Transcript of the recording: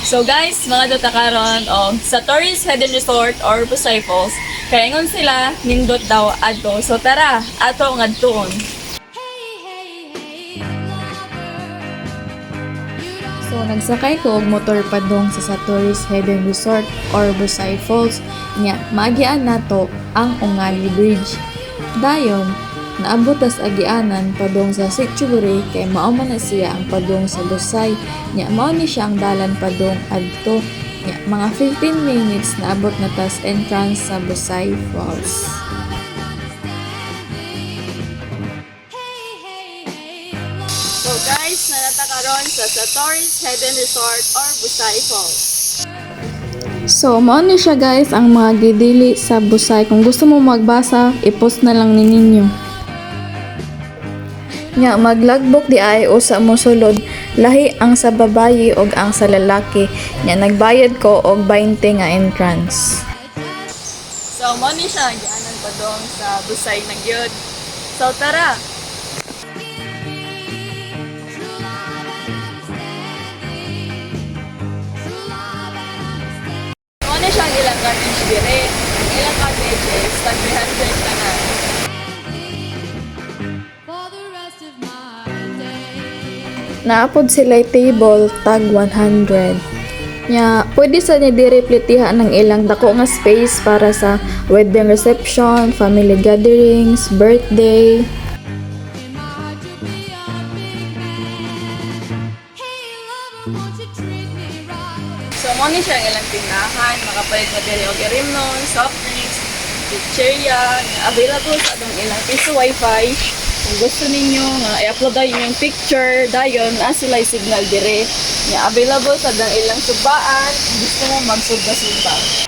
So guys, mga dota karon sa Tourist Hidden Resort or Busay Falls, kaingon sila nindot daw adto. So tara, ato ngadtuon. So nagsakay ko og motor padong sa Tourist Hidden Resort or Busay Falls. Nya, maagian nato ang Ungali Bridge. Dayon, naabot tas agianan padong sa Sitchuburi kay mao man na siya ang padong sa Busay. Nya mao ni siya ang dalan padong adto. Nya mga 15 minutes naabot na tas entrance sa Busay Falls. So guys, narata karon sa Tourist Hidden Resort or Busay Falls. So, mao ni siya guys ang mga gidili sa Busay. Kung gusto mo magbasa, i-post na lang ni ninyo. Nya, mag-logbook di ay o sa mosulod. Lahi ang sa babayi og ang sa lalaki. Nya, nagbayad ko og 20 nga entrance. So, mao ni siya gianan pa dong sa Busay na gyud. So, tara! Ano siya ang ilang cottage dire? Ang ilang cottage is tag 300 na. Naapod sila table tag 100. Nya, pwede sa ni dire plitihan ng ilang dako nga space para sa wedding reception, family gatherings, birthday. So, mo ni siya ang ilang tindahan, makapalit mo diri og rimnon, soft drinks, pizzeria, available sa atong ilang piso wifi. Kung gusto ninyo nga i-upload daw yung picture, dayon sila signal dire. Nga available sa atong ilang subaan, gusto mo magsugba-sugba.